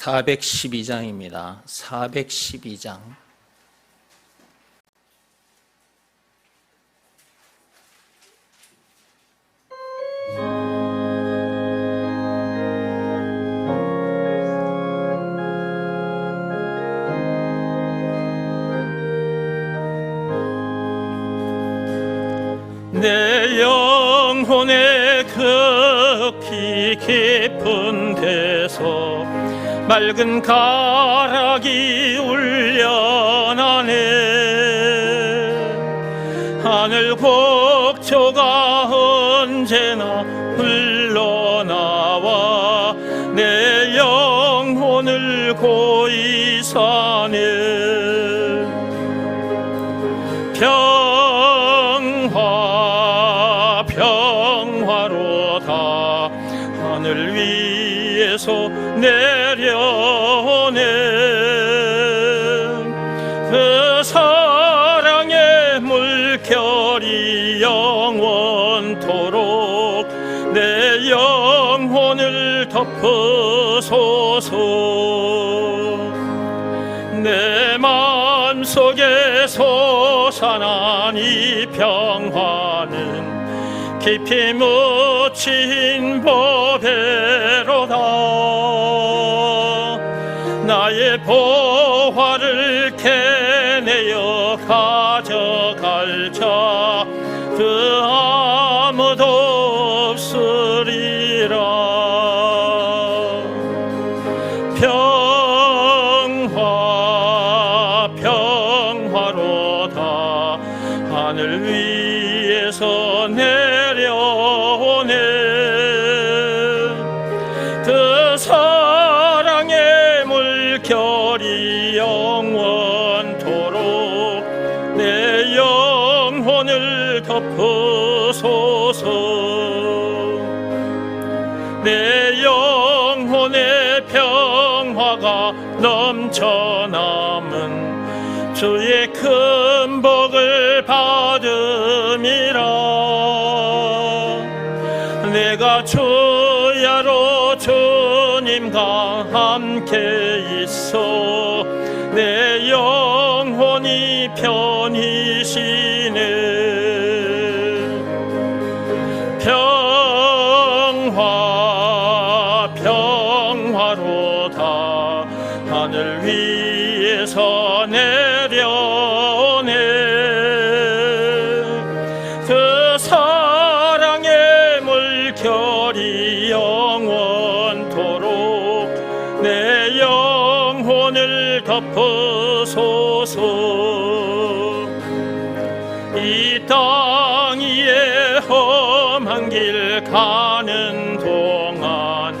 412장입니다. 412장. 내 영혼의 극히 깊은 데서 맑은 가락이 울려나네. 하늘 곡조가 언제나 흘러나와 내 영혼을 고이 사네. 평화로다 하늘 위에서 내려오네. 그 사랑의 물결이 영원토록 내 영혼을 덮으소서. 내 마음속에 솟아난 이 평화는 깊이 묻힌 보배로다. 나의 보화를 캐내어 가져갈 자 그 아무도 없으리라. 평화로다 하늘 위에서 내려오네. 그 사랑의 물결이 영원토록 내 영혼을 덮으소서. 내 영혼의 평화가 넘쳐남은 주의 큰 복을 받음이라. 내가 주야로 주님과 함께 있어 내 영혼이 편히 쉬네. 평화로다 하늘 위에서 내려오네. 그 사랑의 물결이 영원토록 내 영혼을 덮으소서. 이 땅 위에 험한 길 가는 동안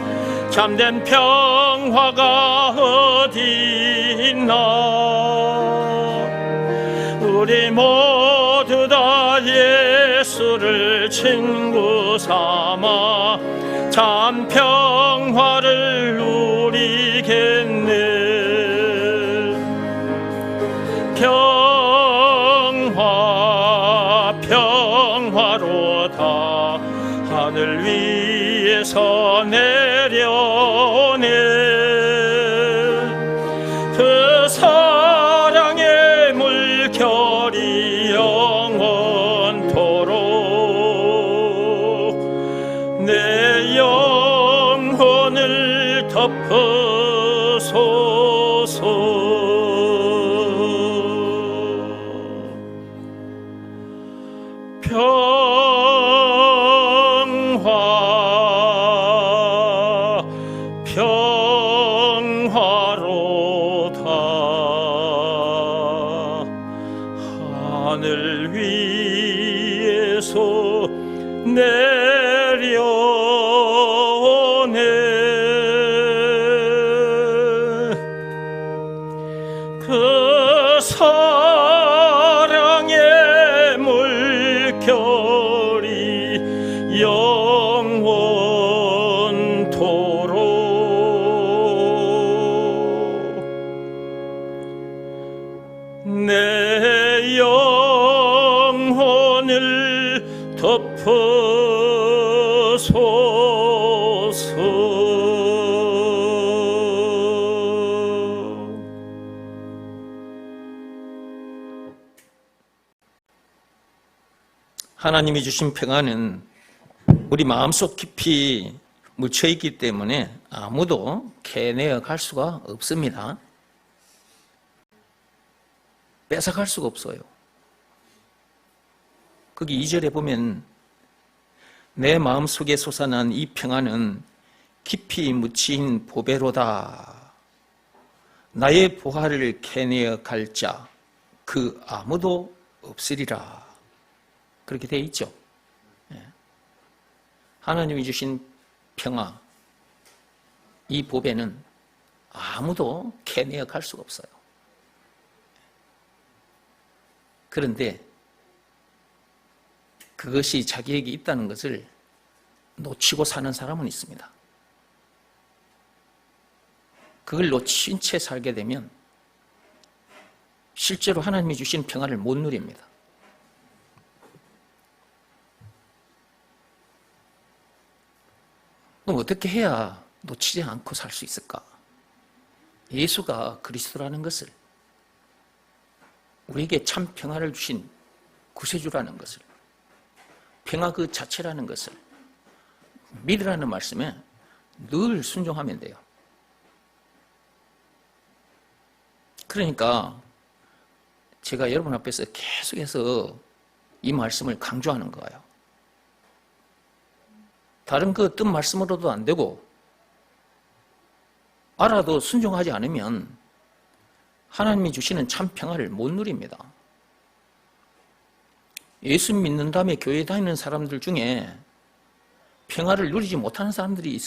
참된 평화가 어디 있나. 우리 모두 다 예수를 친구 삼아 참 평화를 누리겠네. 평화로다 하늘 위에서 내려오네. 그 사랑의 물결이 영원토록 내 영혼을 덮으소서. 평화로다 하늘 위에서 내려오네. 그 사랑의 물결이 영원토록 내 영혼을 덮으소서. 하나님이 주신 평안은 우리 마음속 깊이 묻혀 있기 때문에 아무도 캐내어 갈 수가 없습니다. 뺏어갈 수가 없어요. 거기 2절에 보면 내 마음속에 솟아난 이 평안은 깊이 묻힌 보배로다. 나의 보화를 캐내어 갈 자 그 아무도 없으리라. 그렇게 되어 있죠. 하나님이 주신 평화, 이 보배는 아무도 캐내어 갈 수가 없어요. 그런데 그것이 자기에게 있다는 것을 놓치고 사는 사람은 있습니다. 그걸 놓친 채 살게 되면 실제로 하나님이 주신 평안을 못 누립니다. 그럼 어떻게 해야 놓치지 않고 살 수 있을까? 예수가 그리스도라는 것을, 우리에게 참 평화를 주신 구세주라는 것을, 평화 그 자체라는 것을 믿으라는 말씀에 늘 순종하면 돼요. 그러니까 제가 여러분 앞에서 계속해서 이 말씀을 강조하는 거예요. 다른 그 어떤 말씀으로도 안 되고 알아도 순종하지 않으면 하나님이 주시는 참 평화를 못 누립니다. 예수 믿는 다음에 교회 다니는 사람들 중에 평화를 누리지 못하는 사람들이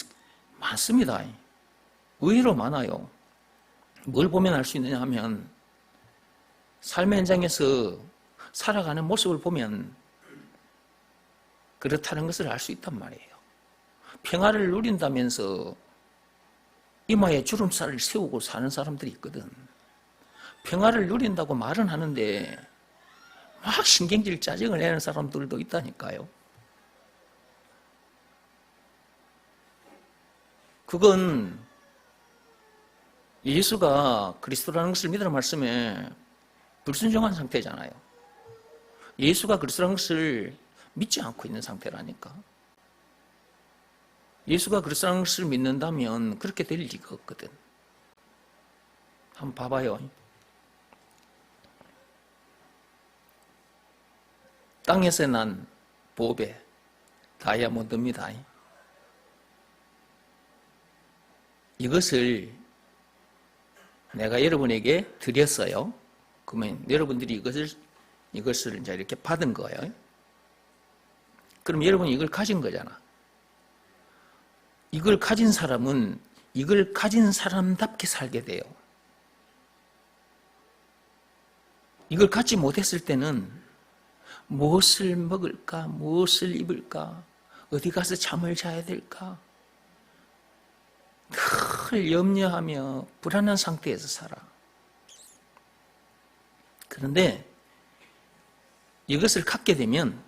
많습니다. 의외로 많아요. 뭘 보면 알 수 있느냐 하면 삶의 현장에서 살아가는 모습을 보면 그렇다는 것을 알 수 있단 말이에요. 평화를 누린다면서 이마에 주름살을 세우고 사는 사람들이 있거든. 평화를 누린다고 말은 하는데 막 신경질 짜증을 내는 사람들도 있다니까요. 그건 예수가 그리스도라는 것을 믿으라는 말씀에 불순종한 상태잖아요. 예수가 그리스도라는 것을 믿지 않고 있는 상태라니까. 예수가 그리스도라는 것을 믿는다면 그렇게 될 리가 없거든. 한번 봐봐요. 땅에서 난 보배, 다이아몬드입니다. 이것을 내가 여러분에게 드렸어요. 그러면 여러분들이 이것을 이제 이렇게 받은 거예요. 그럼 여러분이 이걸 가진 거잖아. 이걸 가진 사람은 이걸 가진 사람답게 살게 돼요. 이걸 갖지 못했을 때는 무엇을 먹을까, 무엇을 입을까, 어디 가서 잠을 자야 될까, 늘 염려하며 불안한 상태에서 살아. 그런데 이것을 갖게 되면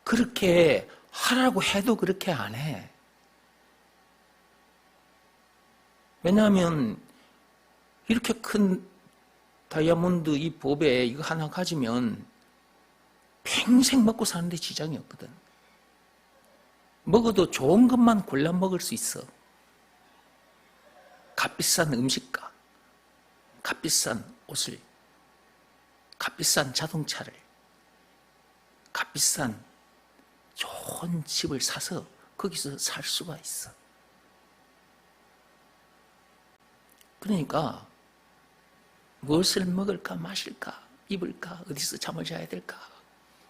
그렇게 하라고 해도 그렇게 안 해. 왜냐하면 이렇게 큰 다이아몬드 이 보배 이거 하나 가지면 평생 먹고 사는데 지장이 없거든. 먹어도 좋은 것만 골라 먹을 수 있어. 값비싼 음식과 값비싼 옷을, 값비싼 자동차를, 값비싼 좋은 집을 사서 거기서 살 수가 있어. 그러니까 무엇을 먹을까, 마실까, 입을까, 어디서 잠을 자야 될까,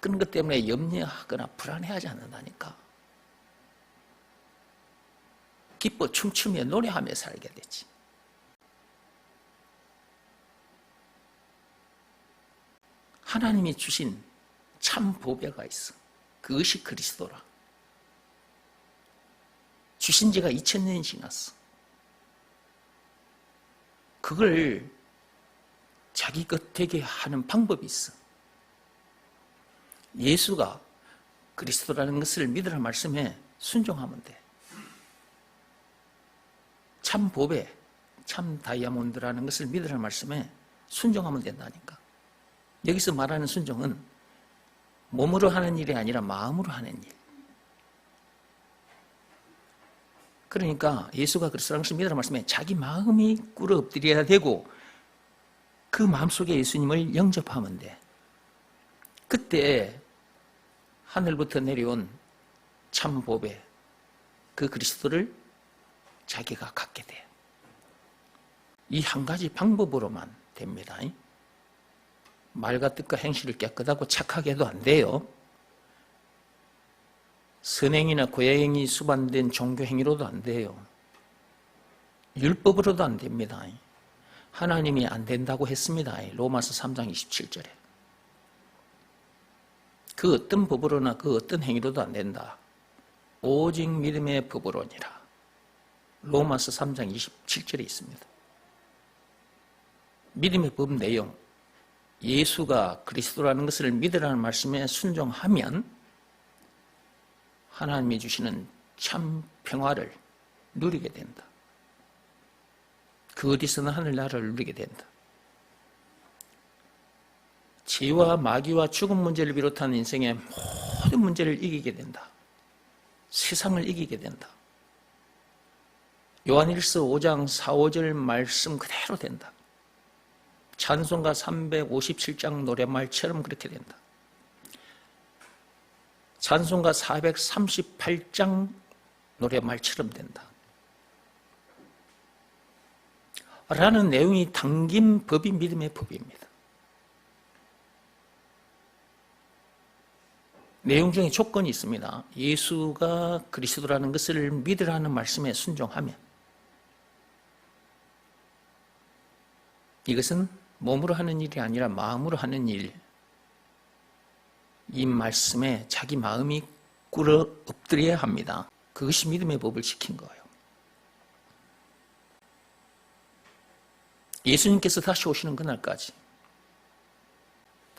그런 것 때문에 염려하거나 불안해하지 않는다니까. 기뻐 춤추며 노래하며 살게 되지. 하나님이 주신 참 보배가 있어. 그것이 그리스도라. 주신 지가 2000년이 지났어. 그걸 자기 것 되게 하는 방법이 있어. 예수가 그리스도라는 것을 믿으라는 말씀에 순종하면 돼. 참 보배, 참 다이아몬드라는 것을 믿으라는 말씀에 순종하면 된다니까. 여기서 말하는 순종은 몸으로 하는 일이 아니라 마음으로 하는 일. 그러니까 예수가 그리스도라는 것을 믿으라는 말씀에 자기 마음이 꿇어 엎드려야 되고 그 마음속에 예수님을 영접하면 돼. 그때 하늘부터 내려온 참 보배, 그 그리스도를 자기가 갖게 돼. 이 한 가지 방법으로만 됩니다. 말과 뜻과 행실을 깨끗하고 착하게 해도 안 돼요. 선행이나 고행이 수반된 종교 행위로도 안 돼요. 율법으로도 안 됩니다. 하나님이 안 된다고 했습니다. 로마서 3장 27절에. 그 어떤 법으로나 그 어떤 행위로도 안 된다. 오직 믿음의 법으로니라. 로마서 3장 27절에 있습니다. 믿음의 법 내용, 예수가 그리스도라는 것을 믿으라는 말씀에 순종하면 하나님이 주시는 참 평화를 누리게 된다. 그 어디서나 하늘나라를 누리게 된다. 죄와 마귀와 죽음 문제를 비롯한 인생의 모든 문제를 이기게 된다. 세상을 이기게 된다. 요한일서 5장 4, 5절 말씀 그대로 된다. 찬송가 357장 노래말처럼 그렇게 된다. 찬송가 438장 노래말처럼 된다. 라는 내용이 담긴 법이 믿음의 법입니다. 내용 중에 조건이 있습니다. 예수가 그리스도라는 것을 믿으라는 말씀에 순종하면 이것은 몸으로 하는 일이 아니라 마음으로 하는 일, 이 말씀에 자기 마음이 꿇어 엎드려야 합니다. 그것이 믿음의 법을 지킨 거예요. 예수님께서 다시 오시는 그날까지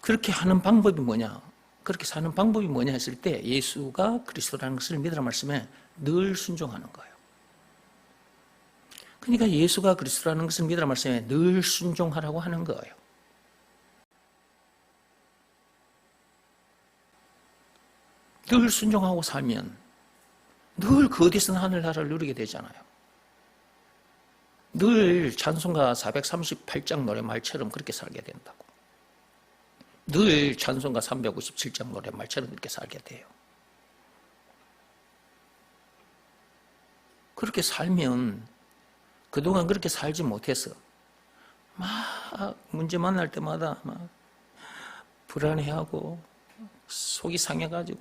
그렇게 하는 방법이 뭐냐? 그렇게 사는 방법이 뭐냐 했을 때 예수가 그리스도라는 것을 믿으라는 말씀에 늘 순종하는 거예요. 그러니까 예수가 그리스도라는 것을 믿으라는 말씀에 늘 순종하라고 하는 거예요. 늘 순종하고 살면 늘 그 어디서나 하늘나라를 누리게 되잖아요. 늘 찬송가 438장 노래말처럼 그렇게 살게 된다고. 늘 찬송가 357장 노래말처럼 그렇게 살게 돼요. 그렇게 살면 그동안 그렇게 살지 못해서 막 문제 만날 때마다 막 불안해하고 속이 상해가지고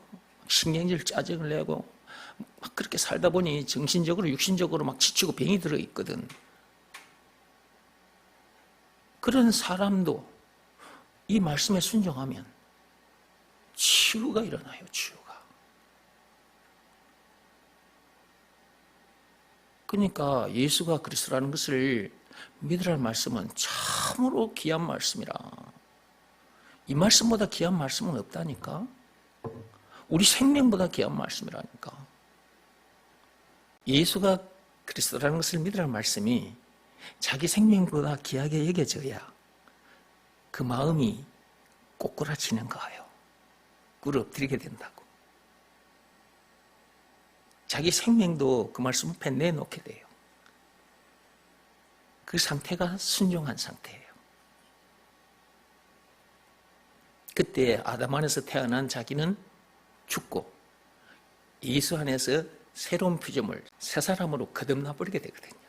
신경질 짜증을 내고 막 그렇게 살다 보니 정신적으로 육신적으로 막 지치고 병이 들어 있거든. 그런 사람도 이 말씀에 순종하면 치유가 일어나요. 치유가. 그러니까 예수가 그리스도라는 것을 믿으라는 말씀은 참으로 귀한 말씀이라. 이 말씀보다 귀한 말씀은 없다니까. 우리 생명보다 귀한 말씀이라니까. 예수가 그리스도라는 것을 믿으라는 말씀이 자기 생명보다 귀하게 여겨져야 그 마음이 꼬꾸라치는 거예요. 꿇어 엎드리게 된다고. 자기 생명도 그 말씀 앞에 내놓게 돼요. 그 상태가 순종한 상태예요. 그때 아담 안에서 태어난 자기는 죽고 예수 안에서 새로운 피조물, 새 사람으로 거듭나 버리게 되거든요.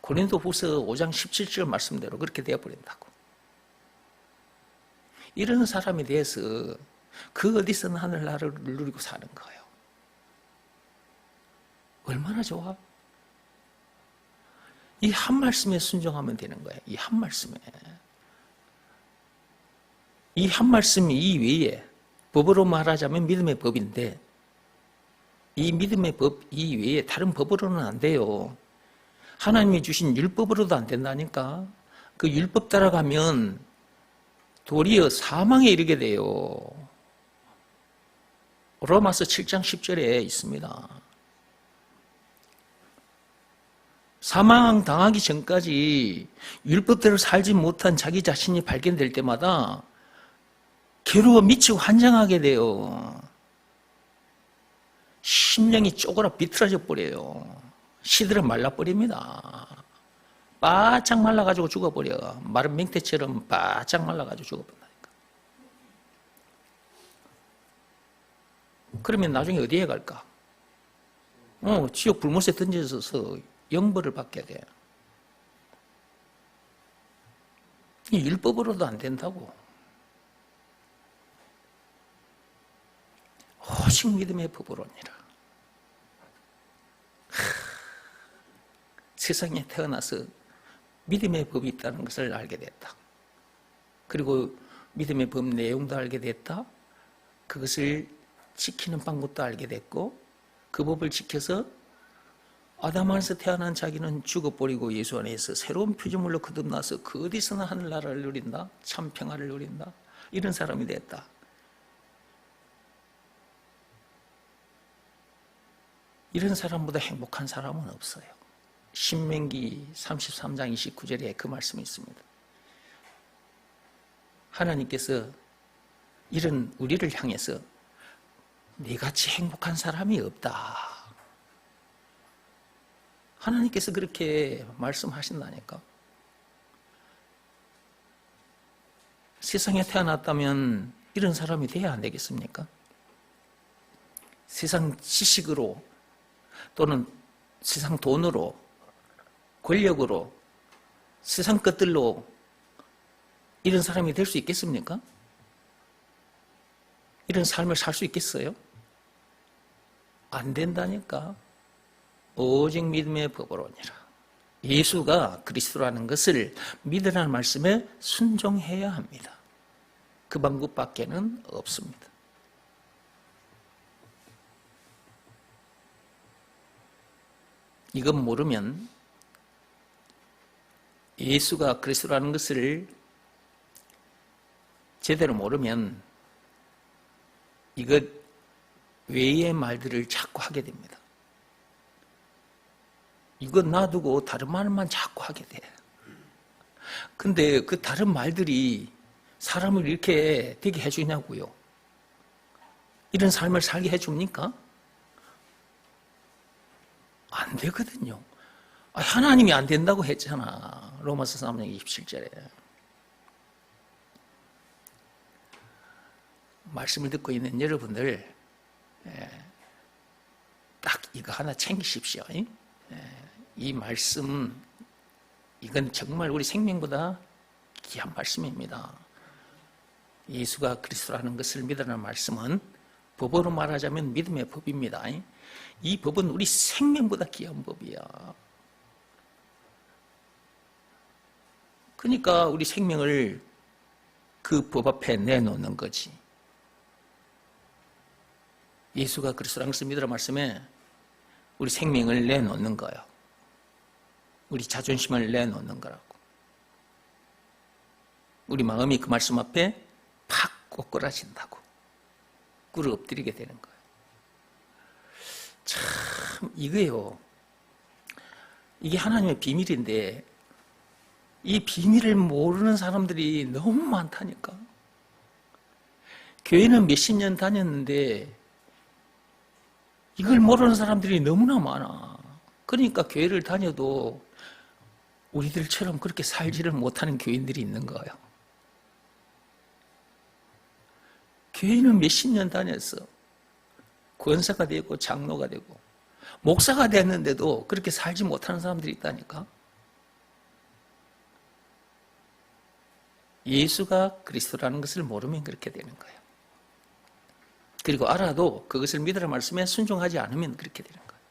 고린도후서 5장 17절 말씀대로 그렇게 되어버린다고. 이런 사람에 대해서 그 어디서는 하늘나라를 누리고 사는 거예요. 얼마나 좋아? 이 한 말씀에 순종하면 되는 거예요. 이 한 말씀에. 이 한 말씀이 이 외에 법으로 말하자면 믿음의 법인데 이 믿음의 법 이 외에 다른 법으로는 안 돼요. 하나님이 주신 율법으로도 안 된다니까. 그 율법 따라가면 도리어 사망에 이르게 돼요. 로마서 7장 10절에 있습니다. 사망 당하기 전까지 율법대로 살지 못한 자기 자신이 발견될 때마다 괴로워 미치고 환장하게 돼요. 심령이 쪼그라 비틀어져 버려요. 시들어 말라버립니다. 바짝 말라가지고 죽어버려. 마른 맹태처럼 바짝 말라가지고 죽어버린다니까. 그러면 나중에 어디에 갈까? 지옥 불못에 던져져서 영벌을 받게 돼. 이 율법으로도 안 된다고. 오직 믿음의 법으로니라. 세상에 태어나서 믿음의 법이 있다는 것을 알게 됐다. 그리고 믿음의 법 내용도 알게 됐다. 그것을 지키는 방법도 알게 됐고, 그 법을 지켜서 아담 안에서 태어난 자기는 죽어버리고 예수 안에서 새로운 피조물로 거듭나서 그 어디서나 하늘나라를 누린다. 참 평화를 누린다. 이런 사람이 됐다. 이런 사람보다 행복한 사람은 없어요. 신명기 33장 29절에 그 말씀이 있습니다. 하나님께서 이런 우리를 향해서 네같이 행복한 사람이 없다. 하나님께서 그렇게 말씀하신다니까. 세상에 태어났다면 이런 사람이 돼야 안 되겠습니까? 세상 지식으로 또는 세상 돈으로, 권력으로, 세상 것들로 이런 사람이 될 수 있겠습니까? 이런 삶을 살 수 있겠어요? 안 된다니까. 오직 믿음의 법으로니라. 예수가 그리스도라는 것을 믿으라는 말씀에 순종해야 합니다. 그 방법밖에는 없습니다. 이건 모르면, 예수가 그리스도라는 것을 제대로 모르면 이것 외의 말들을 자꾸 하게 됩니다. 이거 놔두고 다른 말만 자꾸 하게 돼. 근데 그 다른 말들이 사람을 이렇게 되게 해주냐고요. 이런 삶을 살게 해줍니까? 안 되거든요. 하나님이 안 된다고 했잖아. 로마서 3장 27절에. 말씀을 듣고 있는 여러분들, 딱 이거 하나 챙기십시오. 이 말씀, 이건 정말 우리 생명보다 귀한 말씀입니다. 예수가 그리스도라는 것을 믿으라는 말씀은 법으로 말하자면 믿음의 법입니다. 이 법은 우리 생명보다 귀한 법이야. 그러니까 우리 생명을 그 법 앞에 내놓는 거지. 예수가 그리스도라는 것을 믿으라는 말씀에 우리 생명을 내놓는 거예요. 우리 자존심을 내놓는 거라고. 우리 마음이 그 말씀 앞에 팍 꼬꾸라진다고. 꿇어 엎드리게 되는 거예요. 참 이거요. 이게 하나님의 비밀인데 이 비밀을 모르는 사람들이 너무 많다니까. 교회는 몇십 년 다녔는데 이걸 모르는 사람들이 너무나 많아. 그러니까 교회를 다녀도 우리들처럼 그렇게 살지를 못하는 교인들이 있는 거예요. 교회는 몇십 년 다녔어. 권사가 되고 장로가 되고 목사가 됐는데도 그렇게 살지 못하는 사람들이 있다니까. 예수가 그리스도라는 것을 모르면 그렇게 되는 거예요. 그리고 알아도 그것을 믿으라 말씀에 순종하지 않으면 그렇게 되는 거예요.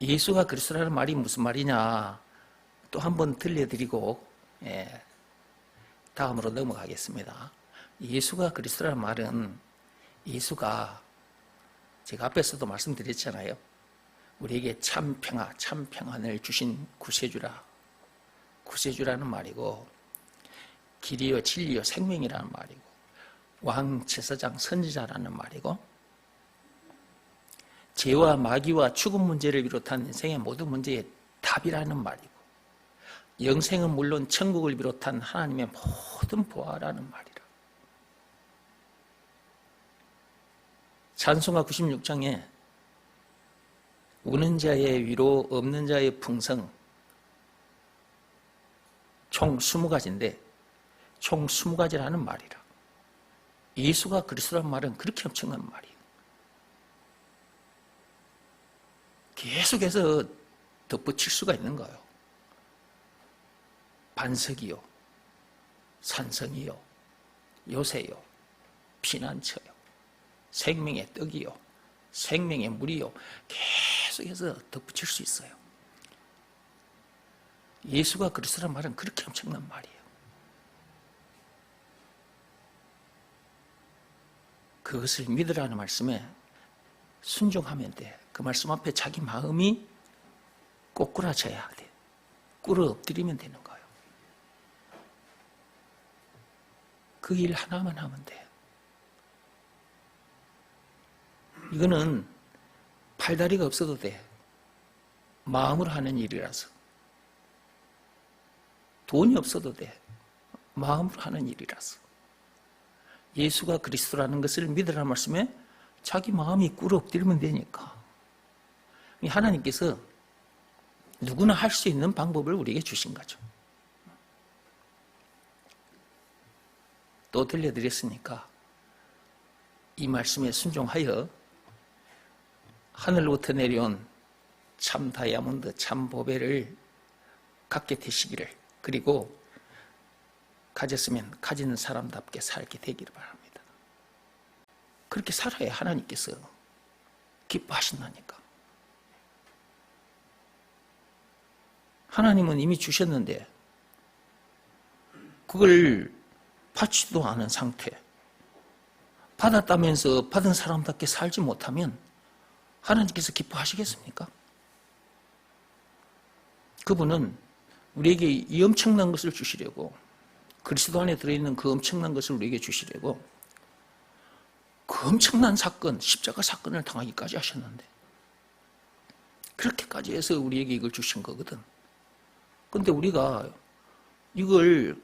예수가 그리스도라는 말이 무슨 말이냐 또 한 번 들려드리고 다음으로 넘어가겠습니다. 예수가 그리스도라는 말은 예수가 제가 앞에서도 말씀드렸잖아요. 우리에게 참 평화, 참 평안을 주신 구세주라. 구세주라는 말이고 길이요 진리요 생명이라는 말이고 왕 제사장 선지자라는 말이고 죄와 마귀와 죽음 문제를 비롯한 인생의 모든 문제의 답이라는 말이고 영생은 물론 천국을 비롯한 하나님의 모든 보화라는 말이라. 찬송가 96장에 우는 자의 위로 없는 자의 풍성 총 20가지인데 총 20가지라는 말이라. 예수가 그리스도란 말은 그렇게 엄청난 말이에요. 계속해서 덧붙일 수가 있는 거예요. 반석이요, 산성이요, 요새요, 피난처요, 생명의 떡이요, 생명의 물이요. 계속해서 덧붙일 수 있어요. 예수가 그리스도란 말은 그렇게 엄청난 말이에요. 그것을 믿으라는 말씀에 순종하면 돼. 그 말씀 앞에 자기 마음이 꼬꾸라져야 돼. 꿇어 엎드리면 되는 거예요. 그 일 하나만 하면 돼. 이거는 팔다리가 없어도 돼. 마음으로 하는 일이라서. 돈이 없어도 돼. 마음으로 하는 일이라서. 예수가 그리스도라는 것을 믿으라는 말씀에 자기 마음이 꿇어 엎드리면 되니까. 하나님께서 누구나 할 수 있는 방법을 우리에게 주신 거죠. 또 들려드렸으니까 이 말씀에 순종하여 하늘로부터 내려온 참 다이아몬드, 참 보배를 갖게 되시기를, 그리고 가졌으면 가진 사람답게 살게 되기를 바랍니다. 그렇게 살아야 하나님께서 기뻐하신다니까. 하나님은 이미 주셨는데 그걸 받지도 않은 상태, 받았다면서 받은 사람답게 살지 못하면 하나님께서 기뻐하시겠습니까? 그분은 우리에게 이 엄청난 것을 주시려고, 그리스도 안에 들어있는 그 엄청난 것을 우리에게 주시려고 그 엄청난 사건, 십자가 사건을 당하기까지 하셨는데, 그렇게까지 해서 우리에게 이걸 주신 거거든. 근데 우리가 이걸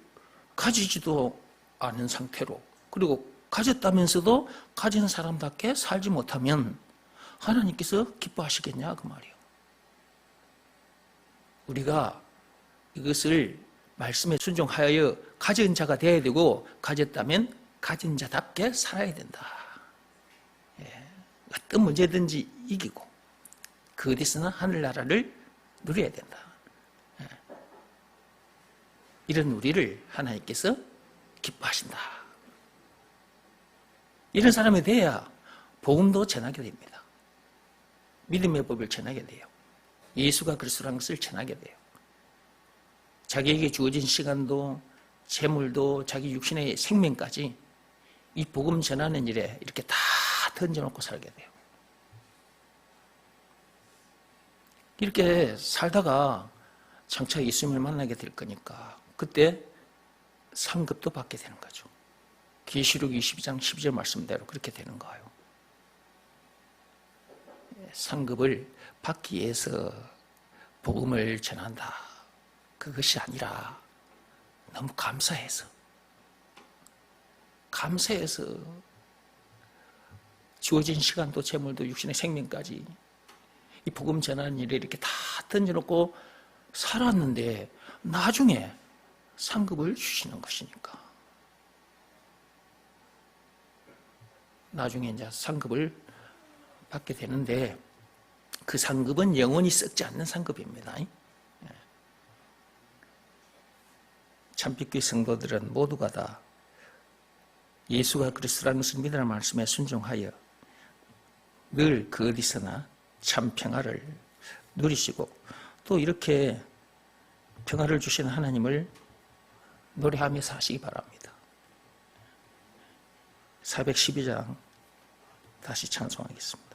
가지지도 않은 상태로, 그리고 가졌다면서도 가진 사람답게 살지 못하면 하나님께서 기뻐하시겠냐 그 말이에요. 우리가 이것을 말씀에 순종하여 가진 자가 되어야 되고, 가졌다면 가진 자답게 살아야 된다. 어떤 문제든지 이기고 그 어디서나 하늘나라를 누려야 된다. 이런 우리를 하나님께서 기뻐하신다. 이런 사람이 돼야 복음도 전하게 됩니다. 믿음의 법을 전하게 돼요. 예수가 그리스도라는 것을 전하게 돼요. 자기에게 주어진 시간도, 재물도, 자기 육신의 생명까지 이 복음 전하는 일에 이렇게 다 던져놓고 살게 돼요. 이렇게 살다가 장차 예수님을 만나게 될 거니까 그때 상급도 받게 되는 거죠. 계시록 22장 12절 말씀대로 그렇게 되는 거예요. 상급을 받기 위해서 복음을 전한다. 그것이 아니라 너무 감사해서 주어진 시간도 재물도 육신의 생명까지 이 복음 전하는 일에 이렇게 다 던져놓고 살았는데 나중에 상급을 주시는 것이니까. 나중에 이제 상급을 받게 되는데 그 상급은 영원히 썩지 않는 상급입니다. 참빛교회 성도들은 모두가 다 예수가 그리스도라는 것을 믿으라는 말씀에 순종하여 늘 그 어디서나 참 평화를 누리시고 또 이렇게 평화를 주시는 하나님을 노래하며 사시기 바랍니다. 412장 다시 찬송하겠습니다.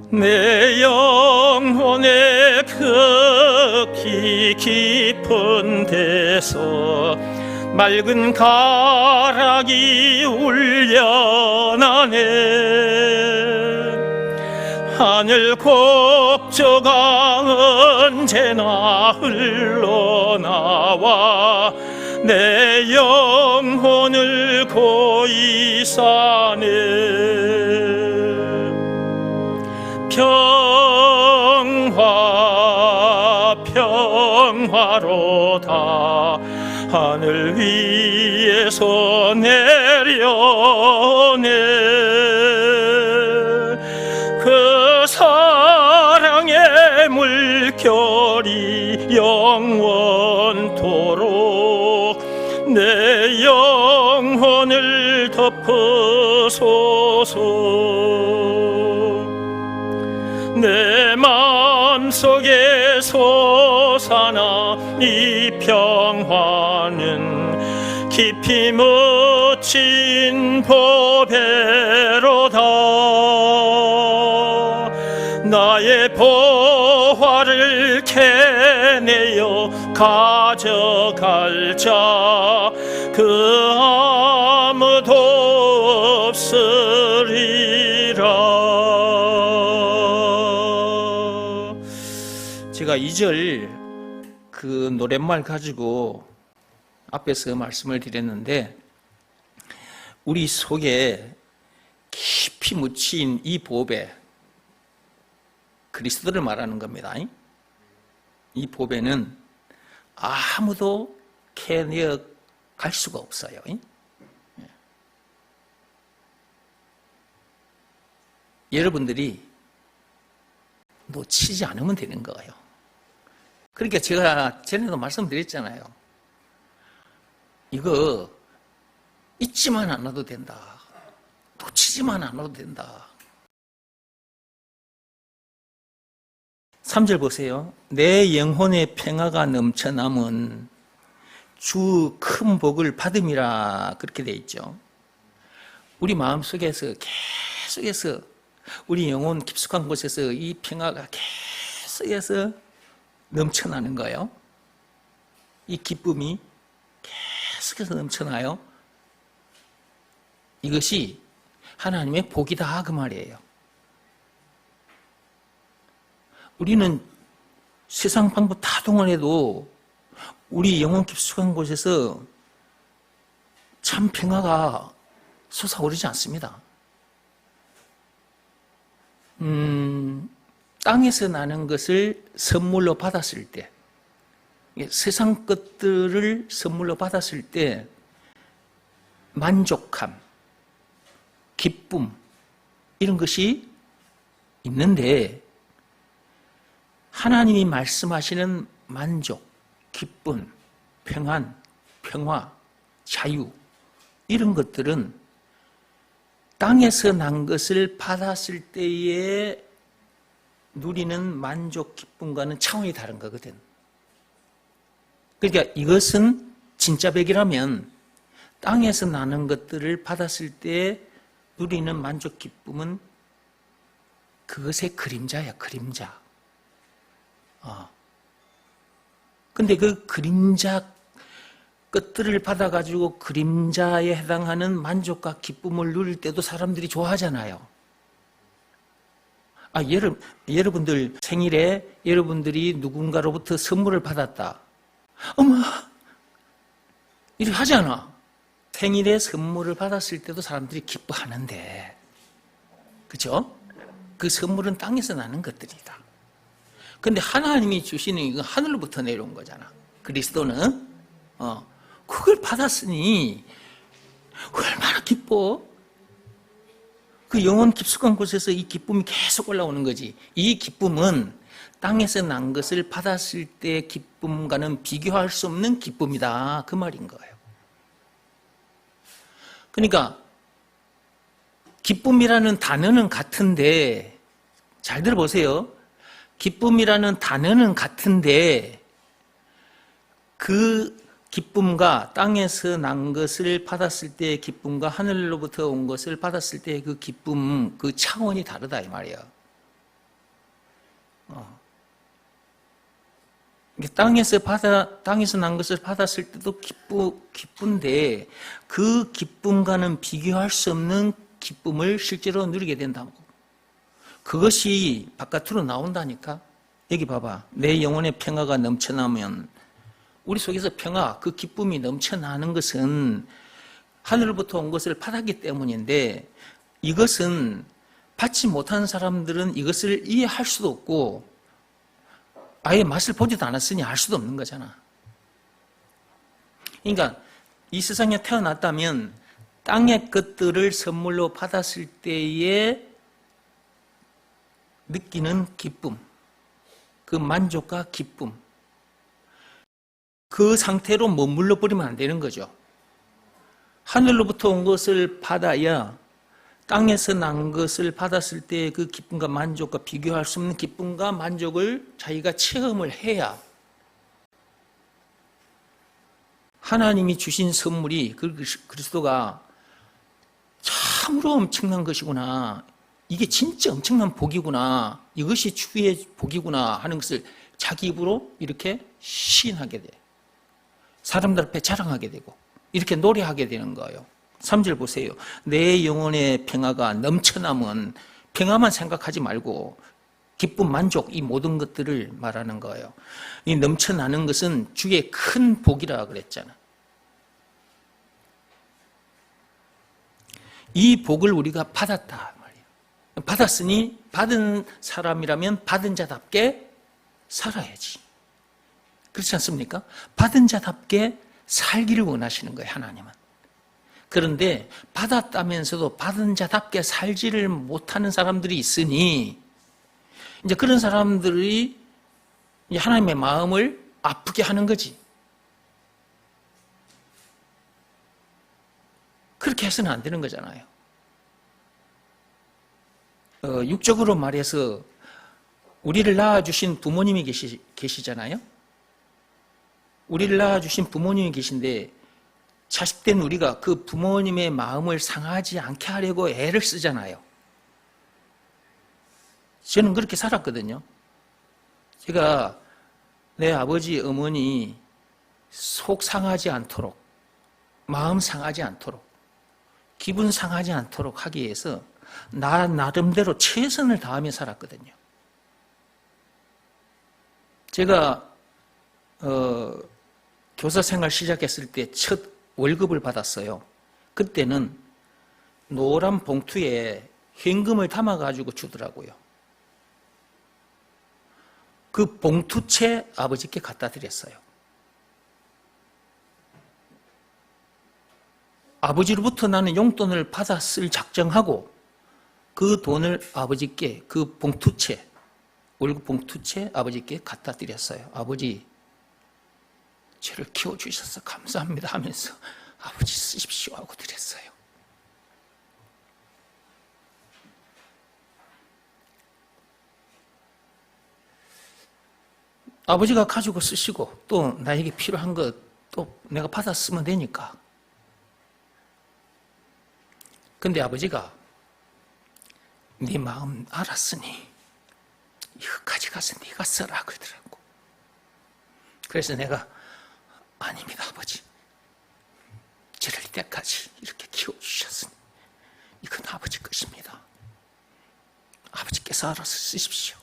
내 영혼의 극히 깊은 데서 맑은 가락이 울려나네. 하늘 곱저가 언제나 흘러나와 내 영혼을 고이 사네. 평화 평화로다 하늘 위에서 내려오네. 그 사랑의 물결이 영원토록 내 영혼을 덮어소서. 내 마음속에 솟아나 이 평화는 깊이 묻힌 보배로다. 나의 보화를 캐내어 가져갈 자 그 아무도 없으리라. 제가 2절 그 노랫말 가지고 앞에서 말씀을 드렸는데, 우리 속에 깊이 묻힌 이 보배, 그리스도를 말하는 겁니다. 이 보배는 아무도 캐내어 갈 수가 없어요. 여러분들이 놓치지 않으면 되는 거예요. 그러니까 제가 전에도 말씀드렸잖아요. 이거 잊지만 않아도 된다. 놓치지만 않아도 된다. 3절 보세요. 내 영혼의 평화가 넘쳐남은 주 큰 복을 받음이라, 그렇게 돼 있죠. 우리 마음속에서 계속해서 우리 영혼 깊숙한 곳에서 이 평화가 계속해서 넘쳐나는 거예요. 이 기쁨이 계속해서 넘쳐나요. 이것이 하나님의 복이다, 그 말이에요. 우리는 세상 방법 다 동원해도 우리 영혼 깊숙한 곳에서 참 평화가 솟아오르지 않습니다. 땅에서 나는 것을 선물로 받았을 때, 세상 것들을 선물로 받았을 때 만족함, 기쁨, 이런 것이 있는데, 하나님이 말씀하시는 만족, 기쁨, 평안, 평화, 자유, 이런 것들은 땅에서 난 것을 받았을 때에 누리는 만족, 기쁨과는 차원이 다른 거거든. 그러니까 이것은 진짜 백이라면 땅에서 나는 것들을 받았을 때 누리는 만족, 기쁨은 그것의 그림자야, 그림자. 근데 그 그림자 것들을 받아가지고 그림자에 해당하는 만족과 기쁨을 누릴 때도 사람들이 좋아하잖아요. 여러분들 생일에 여러분들이 누군가로부터 선물을 받았다. 어머! 이렇게 하잖아. 생일에 선물을 받았을 때도 사람들이 기뻐하는데, 그렇죠? 그 선물은 땅에서 나는 것들이다. 근데 하나님이 주시는 이건 하늘로부터 내려온 거잖아. 그리스도는 그걸 받았으니 얼마나 기뻐? 그 영혼 깊숙한 곳에서 이 기쁨이 계속 올라오는 거지. 이 기쁨은 땅에서 난 것을 받았을 때의 기쁨과는 비교할 수 없는 기쁨이다, 그 말인 거예요. 그러니까 기쁨이라는 단어는 같은데, 잘 들어보세요. 기쁨이라는 단어는 같은데 그 기쁨과 땅에서 난 것을 받았을 때의 기쁨과 하늘로부터 온 것을 받았을 때의 그 기쁨, 그 차원이 다르다, 이 말이에요. 땅에서 난 것을 받았을 때도 기쁜데 그 기쁨과는 비교할 수 없는 기쁨을 실제로 누리게 된다고. 그것이 바깥으로 나온다니까. 여기 봐봐. 내 영혼의 평화가 넘쳐나면, 우리 속에서 평화, 그 기쁨이 넘쳐나는 것은 하늘로부터 온 것을 받았기 때문인데, 이것은 받지 못하는 사람들은 이것을 이해할 수도 없고 아예 맛을 보지도 않았으니 알 수도 없는 거잖아. 그러니까 이 세상에 태어났다면 땅의 것들을 선물로 받았을 때에 느끼는 기쁨, 그 만족과 기쁨, 그 상태로 머물러 버리면 안 되는 거죠. 하늘로부터 온 것을 받아야 땅에서 난 것을 받았을 때 그 기쁨과 만족과 비교할 수 없는 기쁨과 만족을 자기가 체험을 해야 하나님이 주신 선물이, 그리스도가 참으로 엄청난 것이구나, 이게 진짜 엄청난 복이구나, 이것이 주의 복이구나 하는 것을 자기 입으로 이렇게 시인하게 돼. 사람들 앞에 자랑하게 되고 이렇게 노래하게 되는 거예요. 3절 보세요. 내 영혼의 평화가 넘쳐나면, 평화만 생각하지 말고 기쁨, 만족, 이 모든 것들을 말하는 거예요. 이 넘쳐나는 것은 주의 큰 복이라 그랬잖아. 이 복을 우리가 받았다 말이에요. 받았으니 받은 사람이라면 받은 자답게 살아야지. 그렇지 않습니까? 받은 자답게 살기를 원하시는 거예요, 하나님은. 그런데 받았다면서도 받은 자답게 살지를 못하는 사람들이 있으니 이제 그런 사람들이 하나님의 마음을 아프게 하는 거지. 그렇게 해서는 안 되는 거잖아요. 육적으로 말해서 우리를 낳아주신 부모님이 계시잖아요. 우리를 낳아주신 부모님이 계신데 자식된 우리가 그 부모님의 마음을 상하지 않게 하려고 애를 쓰잖아요. 저는 그렇게 살았거든요. 제가 내 아버지, 어머니 속 상하지 않도록, 마음 상하지 않도록, 기분 상하지 않도록 하기 위해서 나 나름대로 최선을 다하며 살았거든요. 제가 교사 생활 시작했을 때 첫 월급을 받았어요. 그때는 노란 봉투에 현금을 담아가지고 주더라고요. 그 봉투채 아버지께 갖다 드렸어요. 아버지로부터 나는 용돈을 받았을 작정하고 그 돈을 아버지께, 그 봉투채, 월급 봉투채 아버지께 갖다 드렸어요. 아버지, 저를 키워주셔서 감사합니다 하면서 아버지 쓰십시오 하고 드렸어요. 아버지가 가지고 쓰시고 또 나에게 필요한 것 또 내가 받아 쓰면 되니까. 근데 아버지가 네 마음 알았으니 이거 가져가서 네가 써라 그러더라고. 그래서 내가 아닙니다 아버지, 저를 이때까지 이렇게 키워주셨으니 이건 아버지 것입니다. 아버지께서 알아서 쓰십시오.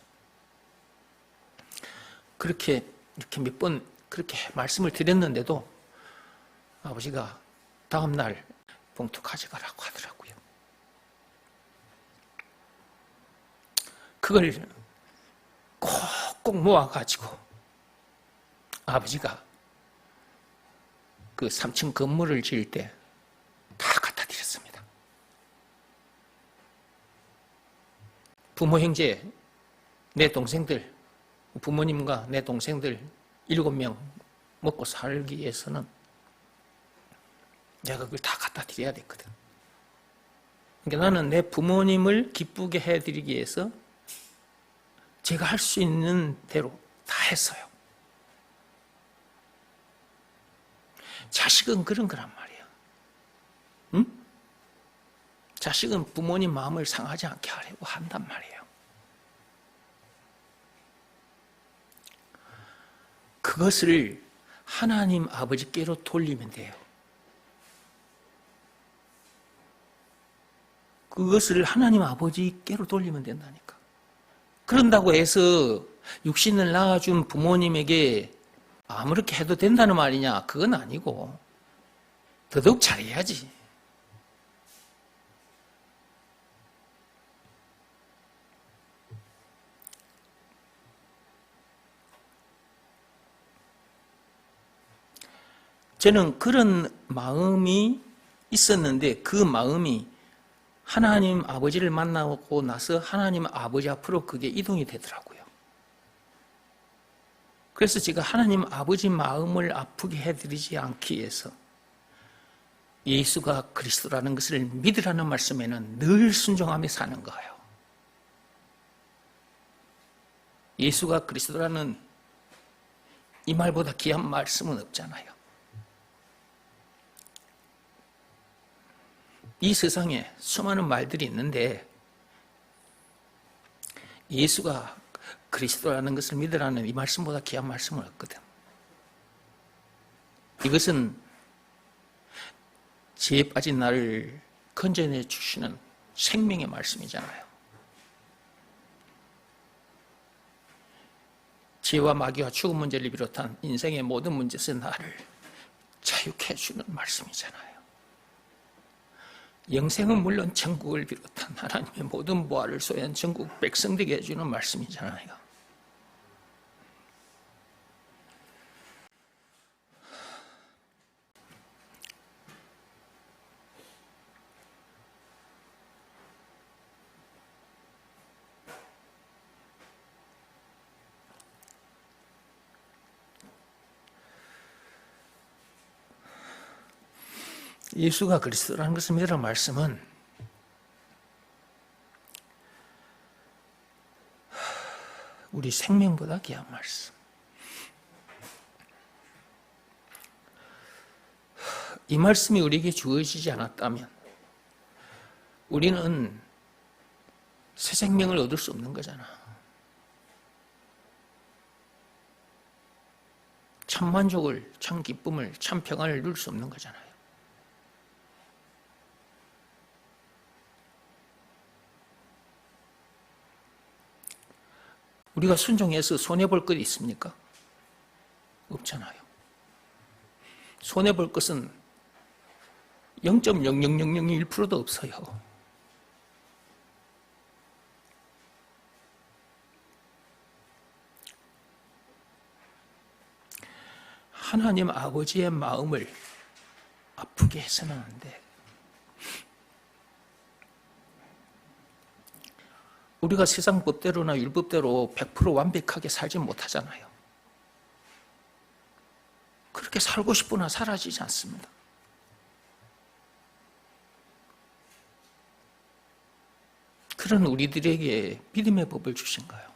그렇게 이렇게 몇 번 그렇게 말씀을 드렸는데도 아버지가 다음날 봉투 가져가라고 하더라고요. 그걸 꼭꼭 모아가지고 아버지가 그 3층 건물을 지을 때 다 갖다 드렸습니다. 부모 형제, 내 동생들, 부모님과 내 동생들 7명 먹고 살기 위해서는 내가 그걸 다 갖다 드려야 됐거든. 그러니까 나는 내 부모님을 기쁘게 해드리기 위해서 제가 할 수 있는 대로 다 했어요. 자식은 그런 거란 말이야. 응? 자식은 부모님 마음을 상하지 않게 하려고 한단 말이에요. 그 그것을 하나님 아버지께로 돌리면 돼요. 그것을 하나님 아버지께로 돌리면 된다니까. 그런다고 해서 육신을 낳아준 부모님에게 아무렇게 해도 된다는 말이냐? 그건 아니고 더더욱 잘해야지. 저는 그런 마음이 있었는데 그 마음이 하나님 아버지를 만나고 나서 하나님 아버지 앞으로 그게 이동이 되더라고요. 그래서 제가 하나님 아버지 마음을 아프게 해드리지 않기 위해서 예수가 그리스도라는 것을 믿으라는 말씀에는 늘 순종하며 사는 거예요. 예수가 그리스도라는 이 말보다 귀한 말씀은 없잖아요. 이 세상에 수많은 말들이 있는데 예수가 그리스도라는 것을 믿으라는 이 말씀보다 귀한 말씀은 없거든. 이것은 죄에 빠진 나를 건져내 주시는 생명의 말씀이잖아요. 죄와 마귀와 죽음 문제를 비롯한 인생의 모든 문제에서 나를 자유케 해주는 말씀이잖아요. 영생은 물론 천국을 비롯한 하나님의 모든 보화를 소유한 전국 백성되게 해주는 말씀이잖아요. 예수가 그리스도라는 것을 믿으라는 말씀은 우리 생명보다 귀한 말씀. 이 말씀이 우리에게 주어지지 않았다면 우리는 새 생명을 얻을 수 없는 거잖아. 참 만족을, 참 기쁨을, 참 평안을 누릴 수 없는 거잖아요. 우리가 순종해서 손해볼 것이 있습니까? 없잖아요. 손해볼 것은 0.00001%도 없어요. 하나님 아버지의 마음을 아프게 해서는 안 돼. 우리가 세상 법대로나 율법대로 100% 완벽하게 살지 못하잖아요. 그렇게 살고 싶으나 사라지지 않습니다. 그런 우리들에게 믿음의 법을 주신 거예요.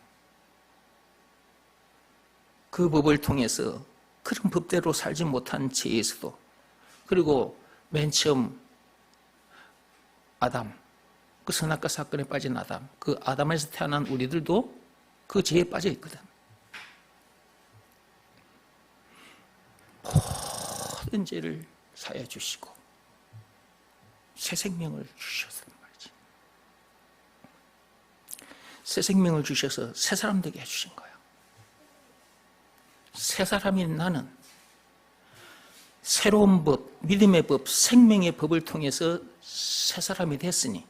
그 법을 통해서 그런 법대로 살지 못한 죄에서도, 그리고 맨 처음 아담, 그 선악과 사건에 빠진 아담, 그 아담에서 태어난 우리들도 그 죄에 빠져 있거든. 모든 죄를 사해 주시고 새 생명을 주셔서 말이지. 새 생명을 주셔서 새 사람 되게 해주신 거예요. 새 사람인 나는 새로운 법, 믿음의 법, 생명의 법을 통해서 새 사람이 됐으니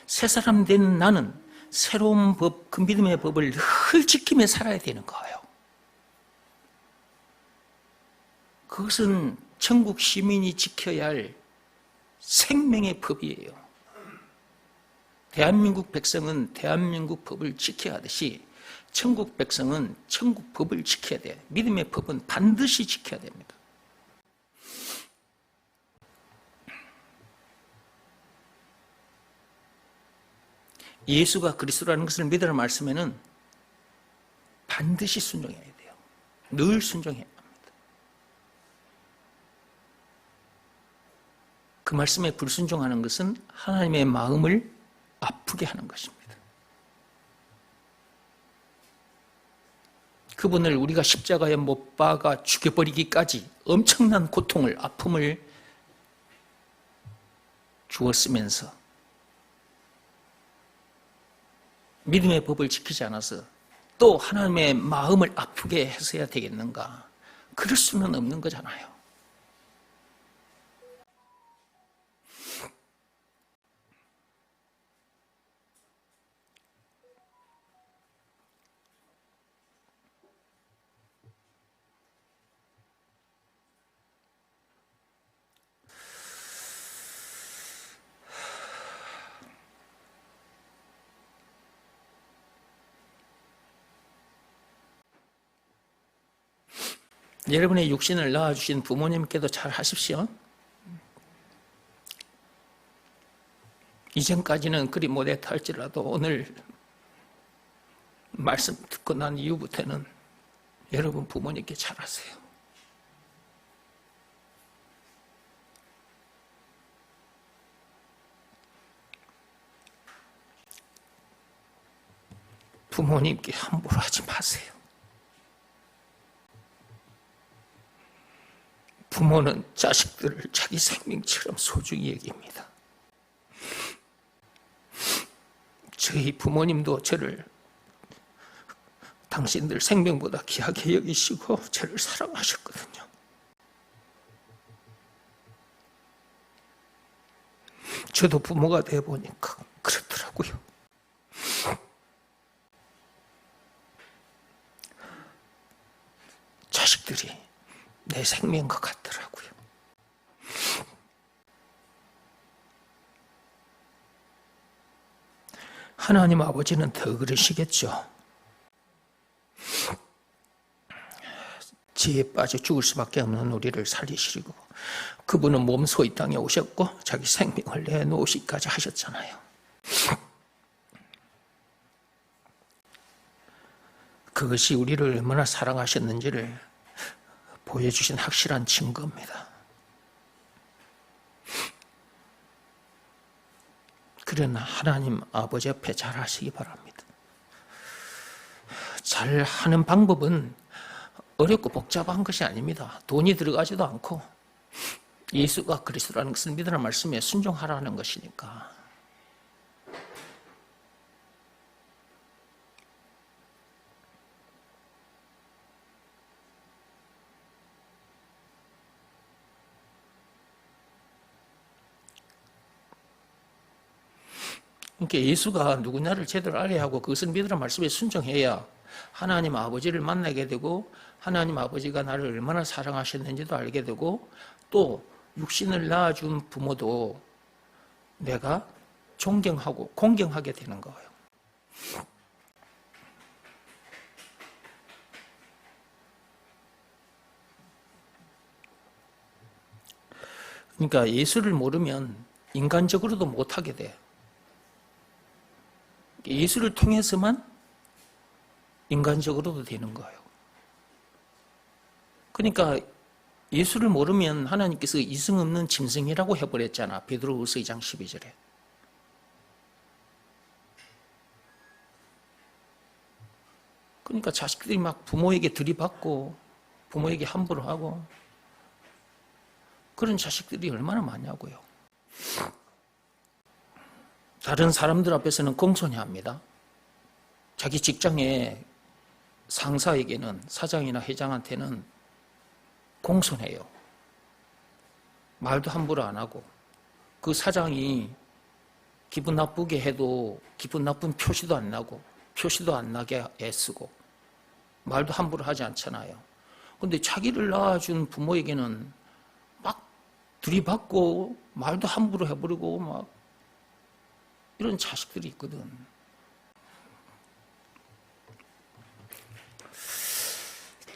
새 사람 된 나는 새로운 법, 그 믿음의 법을 늘 지키며 살아야 되는 거예요. 그것은 천국 시민이 지켜야 할 생명의 법이에요. 대한민국 백성은 대한민국 법을 지켜야 하듯이 천국 백성은 천국 법을 지켜야 돼요. 믿음의 법은 반드시 지켜야 됩니다. 예수가 그리스도라는 것을 믿으라는 말씀에는 반드시 순종해야 돼요. 늘 순종해야 합니다. 그 말씀에 불순종하는 것은 하나님의 마음을 아프게 하는 것입니다. 그분을 우리가 십자가에 못 박아 죽여버리기까지 엄청난 고통을, 아픔을 주었으면서 믿음의 법을 지키지 않아서 또 하나님의 마음을 아프게 했어야 되겠는가? 그럴 수는 없는 거잖아요. 여러분의 육신을 낳아주신 부모님께도 잘 하십시오. 이전까지는 그리 못했다 할지라도 오늘 말씀 듣고 난 이후부터는 여러분 부모님께 잘하세요. 부모님께 함부로 하지 마세요. 부모는 자식들을 자기 생명처럼 소중히 여깁니다. 저희 부모님도 저를 당신들 생명보다 귀하게 여기시고 저를 사랑하셨거든요. 저도 부모가 되어보니까 그렇더라고요. 자식들이 내 생명과 같더라고요. 하나님 아버지는 더 그러시겠죠. 지혜에 빠져 죽을 수밖에 없는 우리를 살리시고 그분은 몸소 이 땅에 오셨고 자기 생명을 내놓으시기까지 하셨잖아요. 그것이 우리를 얼마나 사랑하셨는지를 보여주신 확실한 증거입니다. 그러나 하나님 아버지 옆에 잘 하시기 바랍니다. 잘 하는 방법은 어렵고 복잡한 것이 아닙니다. 돈이 들어가지도 않고 예수가 그리스도라는 것을 믿으라는 말씀에 순종하라는 것이니까. 그러니까 예수가 누구냐를 제대로 알아야 하고 그것을 믿으라는 말씀에 순종해야 하나님 아버지를 만나게 되고 하나님 아버지가 나를 얼마나 사랑하셨는지도 알게 되고 또 육신을 낳아준 부모도 내가 존경하고 공경하게 되는 거예요. 그러니까 예수를 모르면 인간적으로도 못하게 돼. 예수를 통해서만 인간적으로도 되는 거예요. 그러니까 예수를 모르면 하나님께서 이성 없는 짐승이라고 해버렸잖아. 베드로후서 2장 12절에. 그러니까 자식들이 막 부모에게 들이받고 부모에게 함부로 하고 그런 자식들이 얼마나 많냐고요. 다른 사람들 앞에서는 공손히 합니다. 자기 직장의 상사에게는 사장이나 회장한테는 공손해요. 말도 함부로 안 하고 그 사장이 기분 나쁘게 해도 기분 나쁜 표시도 안 나고 표시도 안 나게 애쓰고 말도 함부로 하지 않잖아요. 그런데 자기를 낳아준 부모에게는 막 들이받고 말도 함부로 해버리고 막 이런 자식들이 있거든.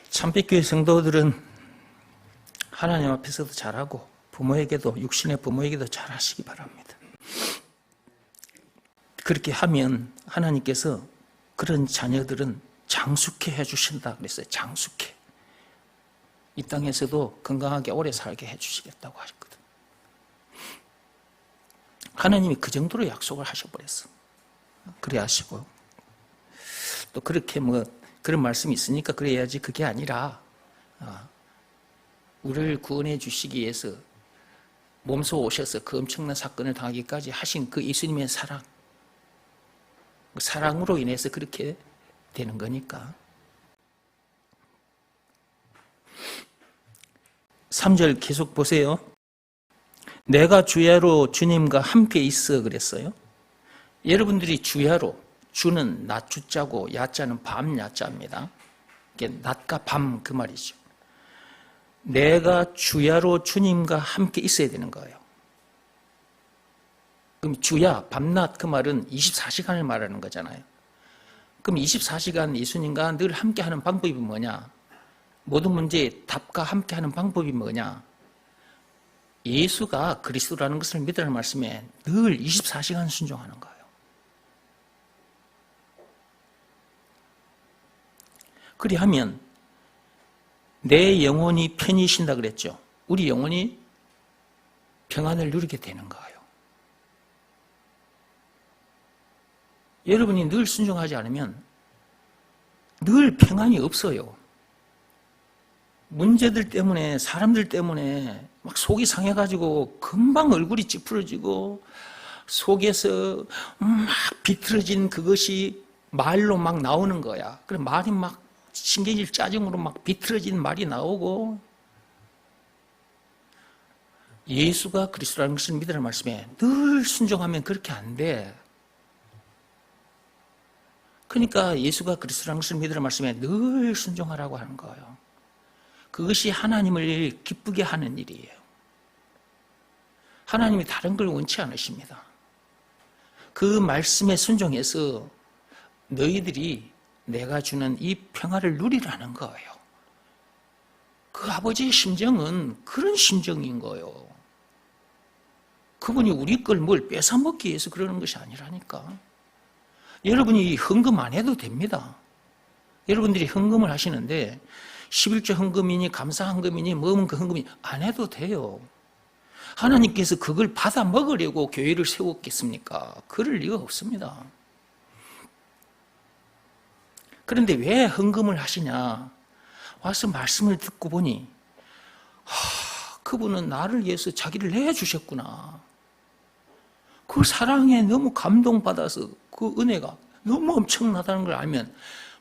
참빛교회 성도들은 하나님 앞에서도 잘하고 부모에게도 육신의 부모에게도 잘하시기 바랍니다. 그렇게 하면 하나님께서 그런 자녀들은 장수케 해주신다 그랬어요. 장수케. 이 땅에서도 건강하게 오래 살게 해주시겠다고 하셨거든. 하나님이 그 정도로 약속을 하셔버렸어. 그래 하시고 또 그렇게 그런 말씀이 있으니까 그래야지, 그게 아니라 우리를 구원해 주시기 위해서 몸소 오셔서 그 엄청난 사건을 당하기까지 하신 그 예수님의 사랑, 그 사랑으로 인해서 그렇게 되는 거니까. 3절 계속 보세요. 내가 주야로 주님과 함께 있어 그랬어요. 여러분들이 주야로, 주는 낮 주자고 야자는 밤 야자입니다. 이게 낮과 밤 그 말이죠. 내가 주야로 주님과 함께 있어야 되는 거예요. 그럼 주야, 밤낮 그 말은 24시간을 말하는 거잖아요. 그럼 24시간 예수님과 늘 함께하는 방법이 뭐냐? 모든 문제의 답과 함께하는 방법이 뭐냐? 예수가 그리스도라는 것을 믿으라는 말씀에 늘 24시간 순종하는 거예요. 그리하면 내 영혼이 편히 쉰다 그랬죠. 우리 영혼이 평안을 누리게 되는 거예요. 여러분이 늘 순종하지 않으면 늘 평안이 없어요. 문제들 때문에, 사람들 때문에 막 속이 상해가지고 금방 얼굴이 찌푸러지고 속에서 막 비틀어진 그것이 말로 막 나오는 거야. 그래 말이 막 신경질 짜증으로 막 비틀어진 말이 나오고, 예수가 그리스도라는 것을 믿으라는 말씀에 늘 순종하면 그렇게 안 돼. 그러니까 예수가 그리스도라는 것을 믿으라는 말씀에 늘 순종하라고 하는 거예요. 그것이 하나님을 기쁘게 하는 일이에요. 하나님이 다른 걸 원치 않으십니다. 그 말씀에 순종해서 너희들이 내가 주는 이 평화를 누리라는 거예요. 그 아버지의 심정은 그런 심정인 거예요. 그분이 우리 걸 뭘 뺏어먹기 위해서 그러는 것이 아니라니까. 여러분이 헌금 안 해도 됩니다. 여러분들이 헌금을 하시는데 11조 헌금이니 감사 헌금이니 뭐면 그 헌금이 안 해도 돼요. 하나님께서 그걸 받아 먹으려고 교회를 세웠겠습니까? 그럴 리가 없습니다. 그런데 왜 헌금을 하시냐? 와서 말씀을 듣고 보니 그분은 나를 위해서 자기를 내주셨구나. 그 사랑에 너무 감동받아서 그 은혜가 너무 엄청나다는 걸 알면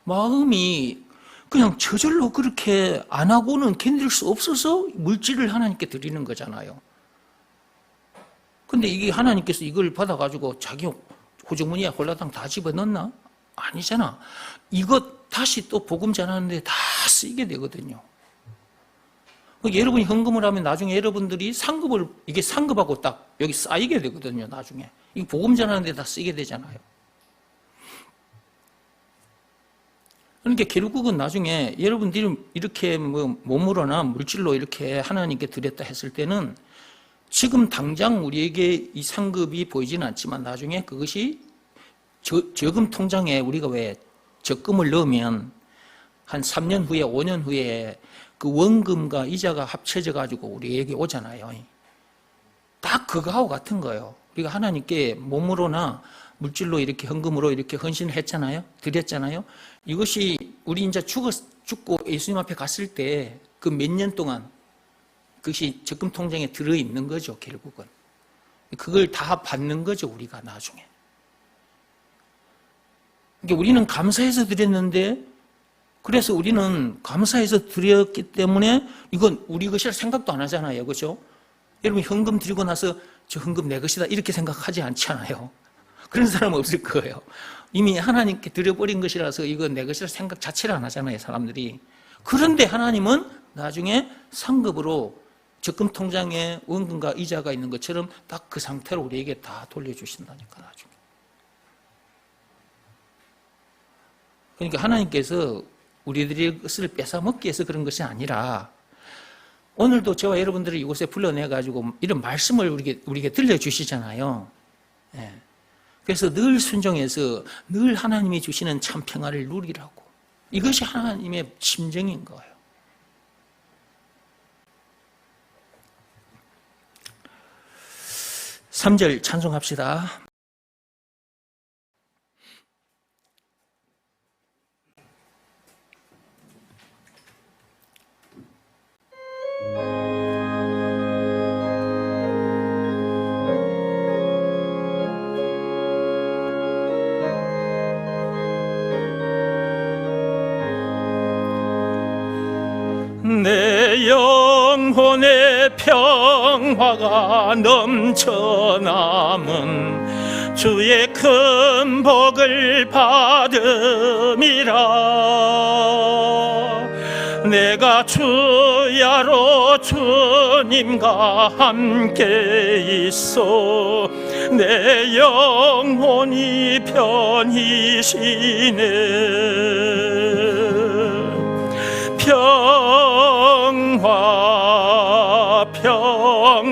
마음이 그냥 저절로 그렇게 안 하고는 견딜 수 없어서 물질을 하나님께 드리는 거잖아요. 근데 이게 하나님께서 이걸 받아가지고 자기 호주머니에 홀라당 다 집어넣나? 아니잖아. 이것 다시 또 복음 전하는데 다 쓰이게 되거든요. 여러분이 헌금을 하면 나중에 여러분들이 상급을, 이게 상급하고 딱 여기 쌓이게 되거든요, 나중에. 이 복음 전하는데 다 쓰이게 되잖아요. 그러니까 결국은 나중에 여러분들이 이렇게 뭐 몸으로나 물질로 이렇게 하나님께 드렸다 했을 때는 지금 당장 우리에게 이 상급이 보이지는 않지만 나중에 그것이 저금 통장에 우리가 왜 적금을 넣으면 한 3년 후에 5년 후에 그 원금과 이자가 합쳐져 가지고 우리에게 오잖아요. 딱 그거하고 같은 거예요. 우리가 하나님께 몸으로나 물질로 이렇게 헌금으로 이렇게 헌신을 했잖아요. 드렸잖아요. 이것이 우리 이제 죽고 예수님 앞에 갔을 때 그 몇 년 동안 그것이 적금 통장에 들어있는 거죠, 결국은. 그걸 다 받는 거죠, 우리가 나중에. 그러니까 우리는 감사해서 드렸는데, 그래서 우리는 감사해서 드렸기 때문에 이건 우리 것이라 생각도 안 하잖아요, 그렇죠? 여러분 현금 드리고 나서 저 헌금 내 것이다 이렇게 생각하지 않잖아요. 그런 사람은 없을 거예요. 이미 하나님께 드려버린 것이라서 이건 내 것이라 생각 자체를 안 하잖아요, 사람들이. 그런데 하나님은 나중에 상급으로 적금 통장에 원금과 이자가 있는 것처럼 딱 그 상태로 우리에게 다 돌려주신다니까, 나중에. 그러니까 하나님께서 우리들의 것을 뺏어먹기 위해서 그런 것이 아니라 오늘도 저와 여러분들을 이곳에 불러내가지고 이런 말씀을 우리에게 들려주시잖아요. 예. 그래서 늘 순종해서 늘 하나님이 주시는 참 평화를 누리라고. 이것이 하나님의 심정인 거예요. 삼 절 찬송합시다. 영혼의 평화가 넘쳐남은 주의 큰 복을 받음이라. 내가 주야로 주님과 함께 있어 내 영혼이 편히 쉬네.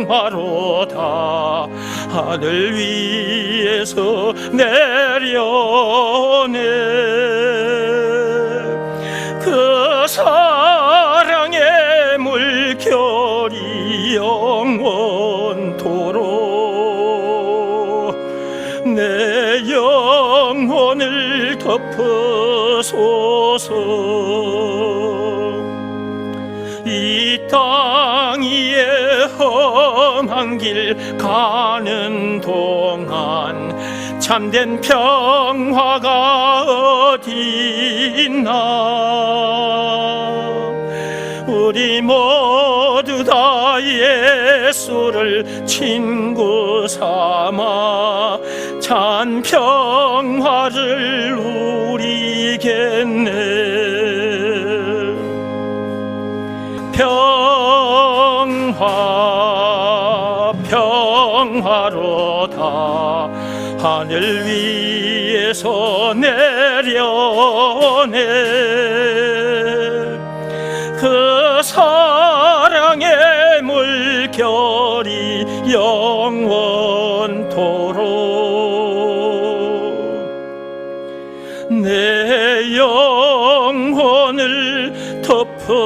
평화로다 하늘 위에서 내려오네. 그 사랑의 물결이 영원토록 내 영혼을 덮어소서. 이 땅 위에 험한 길 가는 동안 참된 평화가 어디 있나. 우리 모두 다 예수를 친구 삼아 참 평화를 누리겠네. 평화로다 하늘 위에서 내려오네. 그 사랑의 물결이 영원토록 내 영혼을 덮어소서.